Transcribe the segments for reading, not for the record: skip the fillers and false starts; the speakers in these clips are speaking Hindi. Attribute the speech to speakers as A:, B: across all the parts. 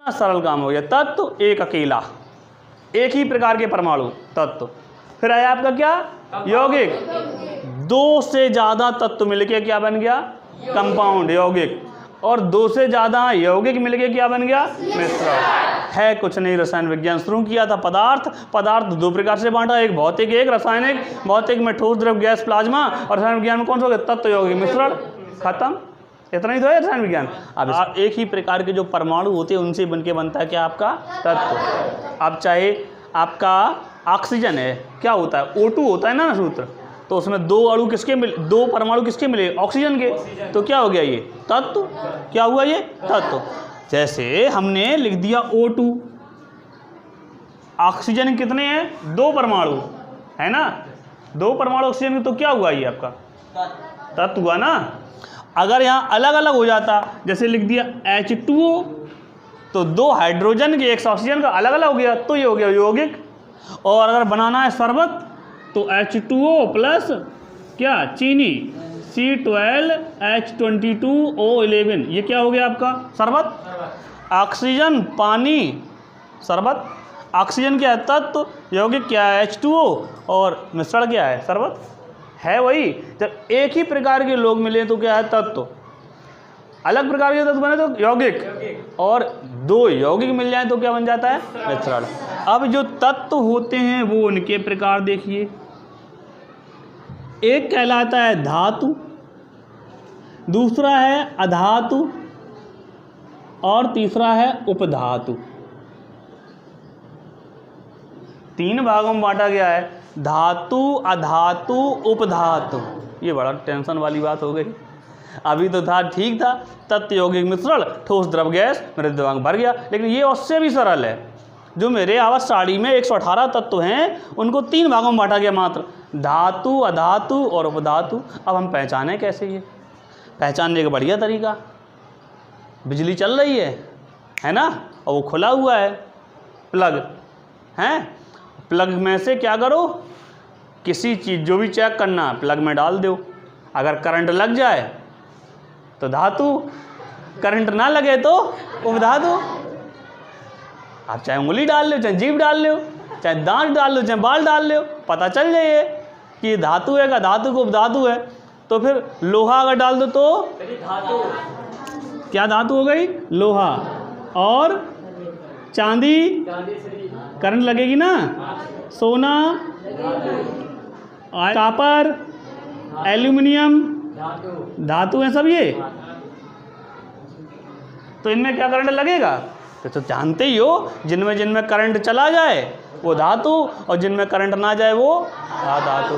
A: सरल काम हो गया। तत्व एक अकेला, एक ही प्रकार के परमाणु तत्व। फिर आया आपका क्या, यौगिक। दो से ज्यादा तत्व मिलके क्या बन गया, कंपाउंड यौगिक। और दो से ज्यादा यौगिक मिलके क्या बन गया, मिश्रण। है कुछ नहीं, रसायन विज्ञान शुरू किया था। पदार्थ दो प्रकार से बांटा, एक भौतिक एक रासायनिक। भौतिक में ठोस द्रव गैस प्लाज्मा, और रसायन विज्ञान में कौन सा हो गया, तत्व यौगिक मिश्रण। खत्म, इतना ही तो है रसायन विज्ञान। अब एक ही प्रकार के जो परमाणु होते हैं उनसे बनके बनता है क्या, आपका तत्व। अब चाहे आपका ऑक्सीजन है, क्या होता है, O2 होता है ना सूत्र, तो उसमें दो परमाणु किसके मिले, ऑक्सीजन के, तो क्या हो गया ये तत्व। क्या हुआ ये तत्व। जैसे हमने लिख दिया O2, ऑक्सीजन कितने हैं, दो परमाणु है ना, दो परमाणु ऑक्सीजन के, तो क्या हुआ ये आपका तत्व हुआ ना। अगर यहाँ अलग अलग हो जाता, जैसे लिख दिया H2O, तो दो हाइड्रोजन के एक ऑक्सीजन का अलग अलग हो गया, तो ये हो गया यौगिक। और अगर बनाना है शरबत, तो H2O प्लस क्या, चीनी, C12H22O11, ये क्या हो गया आपका शरबत। ऑक्सीजन पानी शरबत, ऑक्सीजन क्या है तत्व, यौगिक क्या है H2O, और मिश्रण क्या है शरबत, है वही। जब एक ही प्रकार के लोग मिले तो क्या है तत्व, अलग प्रकार के तत्व बने तो यौगिक, और दो यौगिक मिल जाए तो क्या बन जाता है, मिश्रण। अब जो तत्व होते हैं वो उनके प्रकार देखिए, एक कहलाता है धातु, दूसरा है अधातु, और तीसरा है उपधातु। तीन भागों में बांटा गया है, धातु, अधातु, उपधातु। ये बड़ा टेंशन वाली बात हो गई। अभी तो था ठीक था, तत्व यौगिक मिश्रण, ठोस द्रव गैस, मेरे दिमाग भर गया। लेकिन ये उससे भी सरल है। जो मेरे आवाज साड़ी में 118 तत्व हैं, उनको तीन भागों में बांटा गया मात्र, धातु, अधातु और उपधातु। अब हम पहचाने कैसे ये, पहचानने का बढ़िया तरीका, बिजली चल रही है ना, और वो खुला हुआ है प्लग है, प्लग में से क्या करो, किसी चीज़ जो भी चेक करना प्लग में डाल दो। अगर करंट लग जाए तो धातु, करंट ना लगे तो उपधातु। आप चाहे उंगली डाल लो, चाहे जीभ डाल लो, चाहे दांत डाल लो, चाहे बाल डाल लो, पता चल जाइए कि ये धातु है, का धातु को उपधातु है। तो फिर लोहा अगर डाल दो तो धातु, क्या धातु हो गई, लोहा। और चांदी, करंट लगेगी ना, सोना, कॉपर, एल्यूमिनियम, धातु है सब ये। तो इनमें क्या करंट लगेगा, तो जानते ही हो, जिनमें करंट चला जाए वो धातु, और जिनमें करंट ना जाए वो अधातु।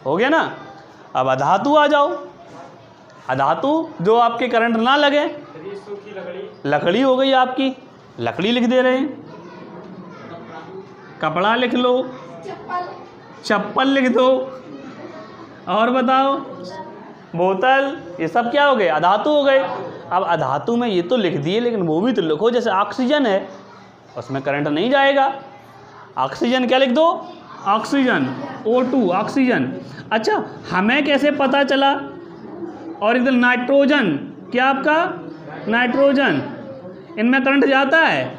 A: हो गया ना। अब अधातु आ जाओ, अधातु जो आपके करंट ना लगे, लकड़ी हो गई आपकी, लकड़ी लिख दे रहे हैं, कपड़ा लिख लो, चप्पल लिख दो, और बताओ बोतल, ये सब क्या हो गए, अधातु हो गए। अब अधातु में ये तो लिख दिए, लेकिन वो भी तो लिखो, जैसे ऑक्सीजन है उसमें करंट नहीं जाएगा, ऑक्सीजन क्या लिख दो, ऑक्सीजन, O2 ऑक्सीजन। अच्छा, हमें कैसे पता चला। और इधर नाइट्रोजन, क्या आपका नाइट्रोजन, इनमें करंट जाता है,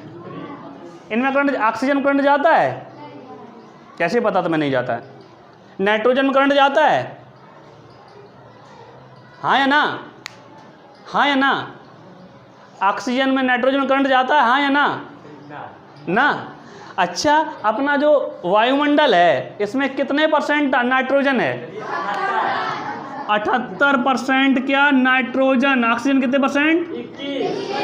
A: इनमें करंट, ऑक्सीजन करंट जाता है, कैसे पता तुम्हें नहीं जाता है। नाइट्रोजन में करंट जाता है, हाँ या ना, हाँ या ना। ऑक्सीजन में नाइट्रोजन में करंट जाता है, हाँ या ना, ना। अच्छा, अपना जो वायुमंडल है इसमें कितने परसेंट नाइट्रोजन है, 78% क्या नाइट्रोजन। ऑक्सीजन कितने परसेंट,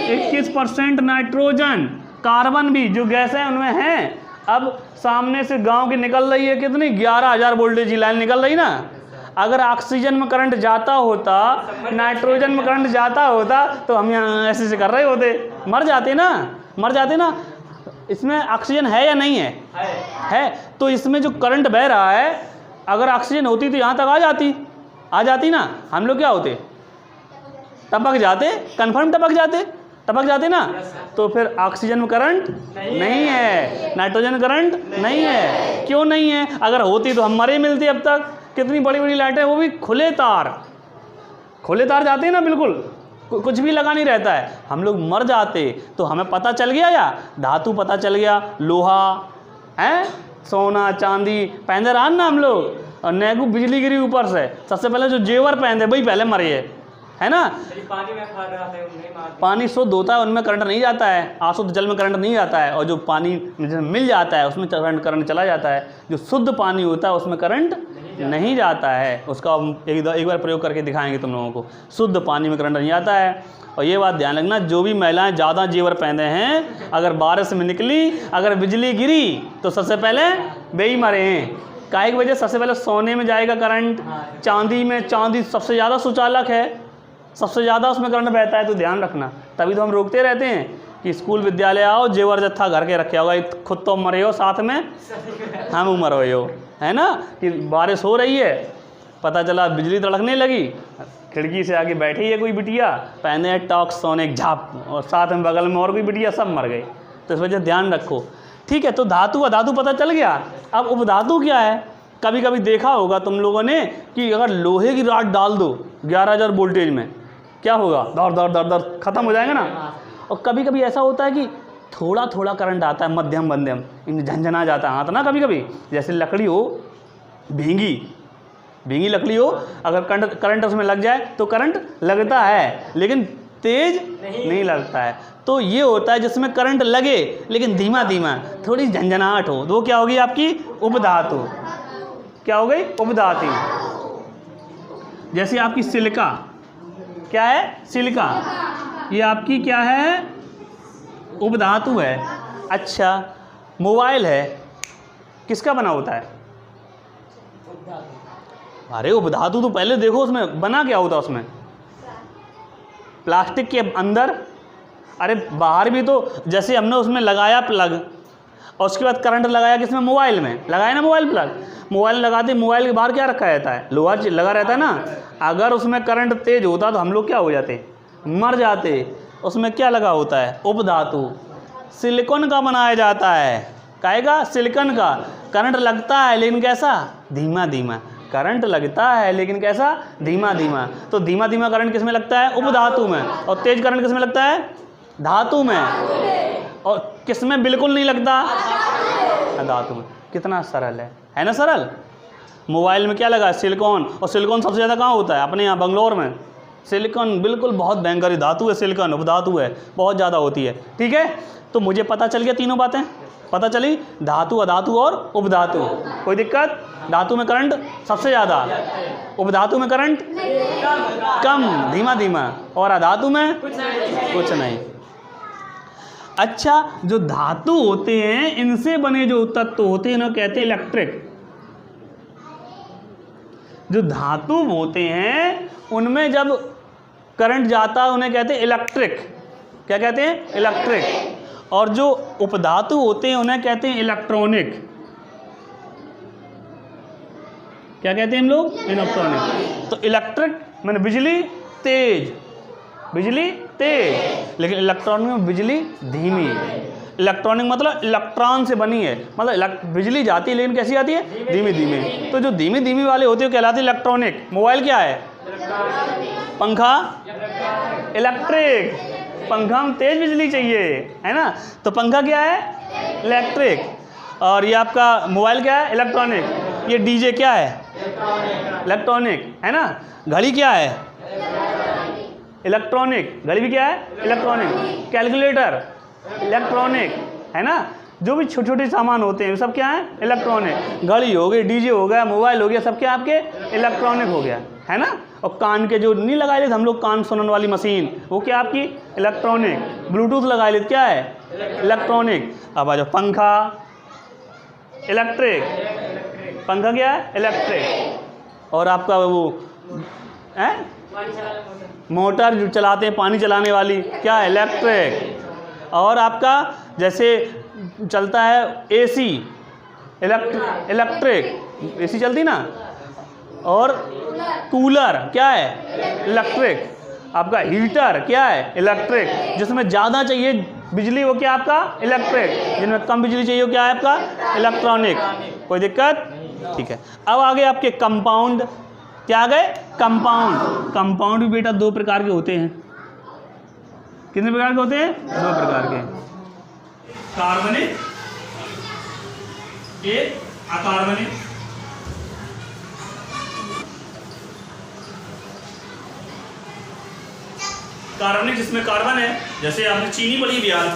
A: 21% नाइट्रोजन। कार्बन भी जो गैस है उनमें है। अब सामने से गांव की निकल रही है कितनी, 11,000 वोल्टेज की लाइन निकल रही ना। अगर ऑक्सीजन में करंट जाता होता, नाइट्रोजन में करंट जाता होता, तो हम यहाँ ऐसे ऐसे कर रहे होते, मर जाते ना, मर जाते ना। इसमें ऑक्सीजन है या नहीं है, है। तो इसमें जो करंट बह रहा है, अगर ऑक्सीजन होती तो यहाँ तक आ जाती ना। हम लोग क्या होते, टपक जाते, कन्फर्म टपक जाते ना। तो फिर ऑक्सीजन में करंट नहीं है, नाइट्रोजन में करंट नहीं है। क्यों नहीं है, अगर होती तो हम मरे मिलते अब तक। कितनी बड़ी बड़ी लाइटें, वो भी खुले तार जाते हैं ना, बिल्कुल कुछ भी लगा नहीं रहता है, हम लोग मर जाते। तो हमें पता चल गया या धातु पता चल गया, लोहा है, सोना चांदी पहनते रहा ना हम लोग, और नेगू बिजली गिरी ऊपर से, सबसे पहले जो जेवर पहनते वही पहले मरे है ना।
B: पानी में खा रहा है, उन्हें मार
A: पानी शुद्ध होता है, उनमें करंट नहीं जाता है, अशुद्ध जल में करंट नहीं जाता है, और जो पानी मिल जाता है उसमें करंट चला जाता है। जो शुद्ध पानी होता है उसमें करंट नहीं जाता है। उसका हम एक बार प्रयोग करके दिखाएंगे तुम लोगों को। शुद्ध पानी में करंट नहीं आता है। और ये बात ध्यान रखना, जो भी महिलाएं ज़्यादा जेवर पहनते हैं, अगर बारिश में निकली, अगर बिजली गिरी तो सबसे पहले वे ही मरे हैं। काहे की वजह? सबसे पहले सोने में जाएगा करंट, चांदी में, चांदी सबसे ज़्यादा सुचालक है, सबसे ज़्यादा उसमें करंट बहता है। तो ध्यान रखना, तभी तो हम रोकते रहते हैं कि स्कूल विद्यालय आओ, जेवर जत्था घर के रखे होगा, खुद तो मरे हो, साथ में हम उमर हो, है ना। कि बारिश हो रही है, पता चला बिजली तड़कने लगी, खिड़की से आगे बैठी है कोई बिटिया, पहने है टॉक्स सोने एक झाप, और साथ में बगल में और कोई बिटिया, सब मर गए। तो इस वजह ध्यान रखो, ठीक है। तो धातु अधातु पता चल गया। अब उपधातु क्या है? कभी कभी देखा होगा तुम लोगों ने कि अगर लोहे की रॉड डाल दो 11,000 वोल्टेज में, क्या होगा? दौड़ दौड़ दौड़ दौड़ खत्म हो जाएगा ना। और कभी कभी ऐसा होता है कि थोड़ा थोड़ा करंट आता है, मध्यम मध्यम, झंझना जाता है हाथ ना। कभी कभी जैसे लकड़ी हो, भींगी लकड़ी हो, अगर करंट उसमें लग जाए तो करंट लगता है, लेकिन तेज नहीं लगता है। तो ये होता है जिसमें करंट लगे लेकिन धीमा धीमा, थोड़ी झंझनाहट हो, तो वो क्या होगी? आपकी उपधातु। क्या हो गई? उपधातु। जैसे आपकी सिलिका, क्या है? सिलिका, ये आपकी क्या है? उपधातु है। अच्छा, मोबाइल है, किसका बना होता है? अरे उपधातु तो पहले देखो उसमें बना क्या होता है, उसमें प्लास्टिक के अंदर, अरे बाहर भी तो, जैसे हमने उसमें लगाया प्लग, और उसके बाद करंट लगाया किसमें? मोबाइल में लगाया ना, मोबाइल प्लग। मोबाइल लगाते, मोबाइल के बाहर क्या रखा रहता है? लोहा लगा रहता है ना। अगर उसमें करंट तेज होता तो हम लोग क्या हो जाते? मर जाते। उसमें क्या लगा होता है? उपधातु। सिलिकॉन का बनाया जाता है। काहे का? सिलिकॉन का। करंट लगता है लेकिन कैसा? धीमा धीमा। करंट लगता है लेकिन कैसा? धीमा धीमा। तो धीमा धीमा करंट किस में लगता है? उपधातु में। और तेज करंट किस में लगता है? धातु में। और किस में बिल्कुल नहीं लगता? धातु में। कितना सरल है ना? सरल। मोबाइल में क्या लगा? सिलिकॉन। और सिलिकॉन सबसे ज़्यादा कहाँ होता है? अपने यहाँ बंगलोर में। सिलिकॉन बिल्कुल बहुत भयंकर धातु है, सिलिकॉन उपधातु है, बहुत ज़्यादा होती है। ठीक है, तो मुझे पता चल गया, तीनों बातें पता चली, धातु अधातु और उपधातु। कोई दिक्कत? धातु में करंट सबसे ज़्यादा, उपधातु में करंट कम, धीमा धीमा, और अधातु में कुछ नहीं। अच्छा, जो धातु होते हैं, इनसे बने जो तत्व होते हैं ना, कहते हैं इलेक्ट्रिक। जो धातु होते हैं उनमें जब करंट जाता है उन्हें कहते हैं इलेक्ट्रिक। क्या कहते हैं? इलेक्ट्रिक। और जो उपधातु होते हैं उन्हें कहते हैं इलेक्ट्रॉनिक। क्या कहते हैं हम लोग? इलेक्ट्रॉनिक। तो इलेक्ट्रिक मैंने बिजली तेज, बिजली तेज, लेकिन इलेक्ट्रॉनिक में बिजली धीमी। इलेक्ट्रॉनिक मतलब इलेक्ट्रॉन से बनी है, मतलब बिजली जाती है लेकिन कैसी आती है? धीमी धीमी। तो जो धीमी धीमी वाले होते हैं कहलाते हैं इलेक्ट्रॉनिक। मोबाइल क्या है? पंखा इलेक्ट्रिक। पंखा में तेज बिजली चाहिए, है ना, तो पंखा क्या है? इलेक्ट्रिक। और ये आपका मोबाइल क्या है? इलेक्ट्रॉनिक। ये डीजे क्या है? इलेक्ट्रॉनिक, है ना। घड़ी क्या है? इलेक्ट्रॉनिक। घड़ी भी क्या है? इलेक्ट्रॉनिक। कैलकुलेटर इलेक्ट्रॉनिक, है ना। जो भी छोटे छोटे सामान होते हैं सब क्या है? इलेक्ट्रॉनिक। घड़ी हो गई, डीजे हो गया, मोबाइल हो गया, सब क्या आपके? इलेक्ट्रॉनिक हो गया, है ना। और कान के जो नहीं लगाए लेते हम लोग, कान सुनने वाली मशीन, वो क्या आपकी? इलेक्ट्रॉनिक। ब्लूटूथ लगाए लेते, क्या है? इलेक्ट्रॉनिक। अब आ जाओ, पंखा इलेक्ट्रिक। पंखा क्या है? इलेक्ट्रिक। और आपका वो है मोटर जो चलाते हैं, पानी चलाने वाली, क्या है? इलेक्ट्रिक। और आपका जैसे चलता है एसी, इलेक्ट्रिक, एसी चलती ना। और कूलर क्या है? इलेक्ट्रिक। आपका हीटर क्या है? इलेक्ट्रिक। जिसमें ज़्यादा चाहिए बिजली वो क्या आपका? इलेक्ट्रिक। जिनमें कम बिजली चाहिए वो क्या है आपका? इलेक्ट्रॉनिक। कोई दिक्कत? ठीक है। अब आगे आपके कंपाउंड। क्या आ गए? कंपाउंड। कंपाउंड भी बेटा दो प्रकार के होते हैं। कितने प्रकार के होते हैं? 2 प्रकार के, कार्बनिक, एक अकार्बनिक। कार्बनिक जिसमें कार्बन है, जैसे आपने चीनी पढ़ी भी आज,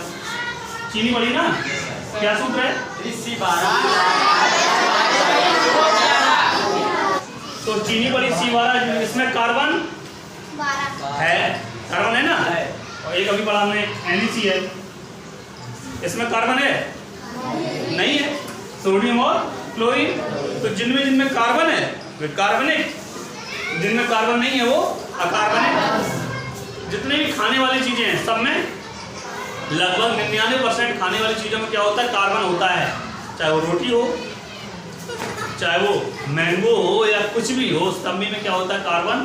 A: चीनी पढ़ी ना, क्या सूत्र है? तो चीनी पढ़ी C12, इसमें कार्बन है, कार्बन है ना, और एक अभी पढ़ा हमने NaC है, इसमें कार्बन है नहीं है, सोडियम और क्लोरीन। तो जिनमें कार्बन है वे कार्बनिक, जिनमें कार्बन नहीं है वो अकार्बनिक। जितने भी खाने वाली चीजें हैं सब में लगभग 99% खाने वाली चीज़ों में क्या होता है? कार्बन होता है। चाहे वो रोटी हो, चाहे वो मैंगो हो या कुछ भी हो, सब में क्या होता है? कार्बन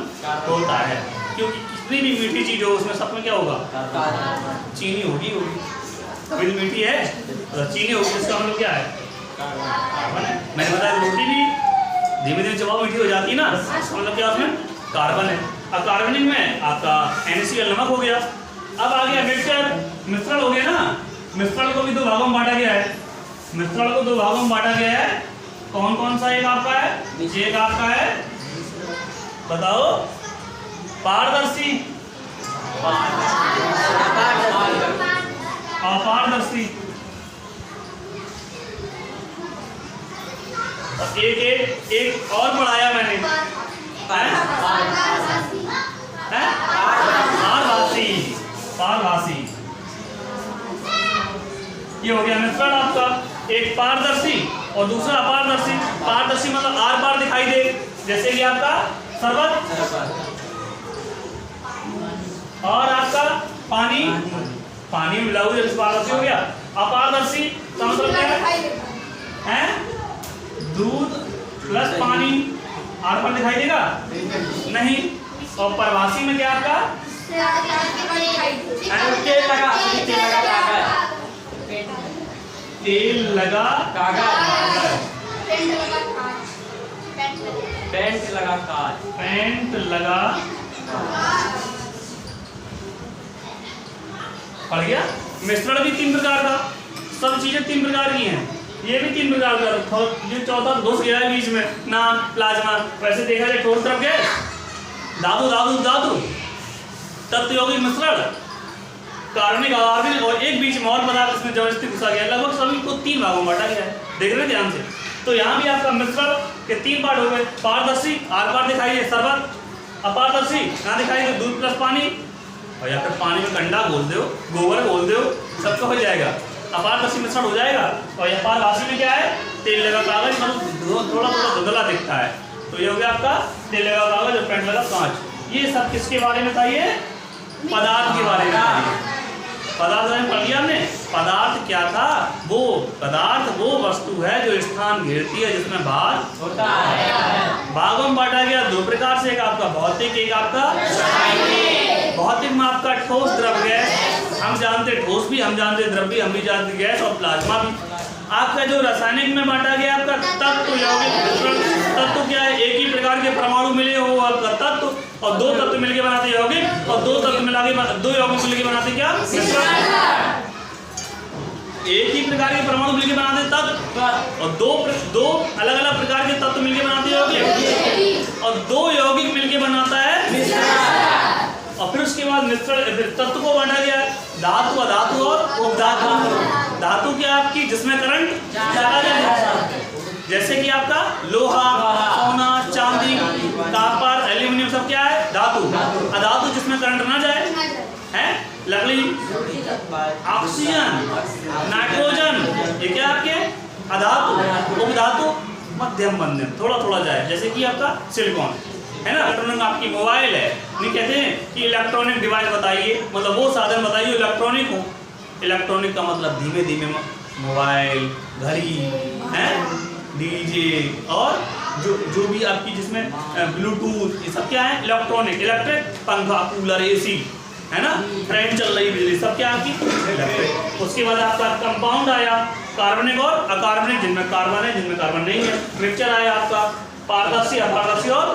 A: होता है। क्योंकि कितनी भी मीठी चीज़ हो उसमें सब में क्या होगा? चीनी होगी। बिल मीठी है तो चीनी होगी, इसका मतलब क्या है? कार्बन है। मैंने बताया रोटी भी धीमे धीमे चबाओ मीठी हो जाती है ना, इसका मतलब क्या उसमें? कार्बन है। अकार्बनिक में आपका NaCl नमक हो गया। अब आ गया मिक्सचर, मिश्रण हो गया ना। मिश्रण को भी 2 भागों में बांटा गया है। मिश्रण को 2 भागों में बांटा गया है। कौन कौन सा एक आपका है? एक आपका है, बताओ, पारदर्शी, अपारदर्शी, और एक और पढ़ाया मैंने, पारभासी। ये हो गया मिश्रण आपका, एक पारदर्शी और दूसरा अपारदर्शी। पारदर्शी मतलब आर पार दिखाई दे, जैसे कि आपका शरबत, और आपका पानी, पानी मिला हुआ जैसे पारदर्शी हो गया। अपारदर्शी का मतलब क्या है? दूध प्लस पानी, आर पार दिखाई देगा नहीं। और पारभासी में क्या आपका? तेल लगा कागज, पेंट लगा पड़ गया। मिश्रण भी 3 प्रकार का, सब चीजें 3 प्रकार की हैं। ये भी 3 प्रकार का। जो चौथा घुस गया है बीच में, नाम प्लाज्मा। वैसे देखा जाए ठोस तरफ गए, धातु धातु धातु, तत्व यौगिक मिश्रण, कार्बनिक अकार्बनिक, और एक बीच में और पदार्थ इसमें जबरदस्ती घुसा गया। लगभग सभी को 3 भागों में बांटा गया है। देख रहे हैं ध्यान से। तो यहाँ भी आपका मिश्रण के 3 पार्ट हो गए। पारदर्शी, आर पार दिखाई दे शरबत। अपारदर्शी, यहाँ दिखाई दे दूध प्लस पानी, और या फिर पानी में कंडा घोल दो, गोबर घोल दो, सबका हो जाएगा। अपारदर्शी मिश्रण हो जाएगा। और यह पारभासी में क्या है? तेल लगा कागज, मतलब थोड़ा थोड़ा धुंधला दिखता है। तो ये हो गया आपका तेल लगा कागज और पेंट लगा कांच। ये सब किसके बारे में था? ये पदार्थ के बारे में था। पदार्थ में पढ़ लिया हमने। पदार्थ क्या था? वो पदार्थ वो वस्तु है जो स्थान घेरती है, जिसमें भार होता है। भागों में बांटा गया 2 प्रकार से, एक आपका भौतिक, एक आपका रासायनिक। भौतिक में आपका ठोस, द्रव्य, हम जानते ठोस भी, हम जानते द्रव्य, हम भी जानते गैस और प्लाज्मा भी। आपका जो रासायनिक में बांटा गया आपका तत्व यौगिक मिश्रण। तत्व क्या है? एक ही प्रकार के परमाणु मिले हो आपका तत्व, और 2 तत्व मिलके बनाते यौगिक, और 2 तत्व मिला के 2 यौगिक मिलके बनाते क्या? मिश्रण। एक ही प्रकार के परमाणु मिलके बनाते तत्व, और 2 अलग अलग प्रकार के तत्व मिलके बनाते यौगिक, और 2 यौगिक मिलके बनाता है मिश्रण। और फिर उसके बाद मिश्रण तत्व को बांटा गया धातु, अधातु और उपधातु। धातु क्या आपकी? जिसमें करंट चला जाए, जैसे कि आपका लोहा, सोना, चांदी, कॉपर, एल्यूमिनियम, सब क्या है? धातु। अधातु जिसमें करंट ना जाए है, लकड़ी, ऑक्सीजन, नाइट्रोजन, ये क्या आपके? अधातु। उपधातु मध्यम बंधन, थोड़ा थोड़ा जाए, जैसे कि आपका सिलिकॉन है ना। इलेक्ट्रॉनिक आपकी मोबाइल है, नहीं कहते हैं कि इलेक्ट्रॉनिक डिवाइस बताइए, मतलब वो साधन बताइए इलेक्ट्रॉनिक हो। इलेक्ट्रॉनिक का मतलब धीमे धीमे मोबाइल, घड़ी है, डीजे, और जो भी आपकी जिसमें ब्लूटूथ, ये सब क्या है? इलेक्ट्रॉनिक। इलेक्ट्रिक, पंखा, कूलर, AC है ना, ट्रेन चल रही, बिजली, सब क्या आपकी? इलेक्ट्रिक। उसके बाद आपका कंपाउंड आया, कार्बनिक और अकार्बनिक, जिनमें कार्बन है, जिनमें कार्बन नहीं है। मिक्सचर आया आपका पारदर्शी, अपारदर्शी और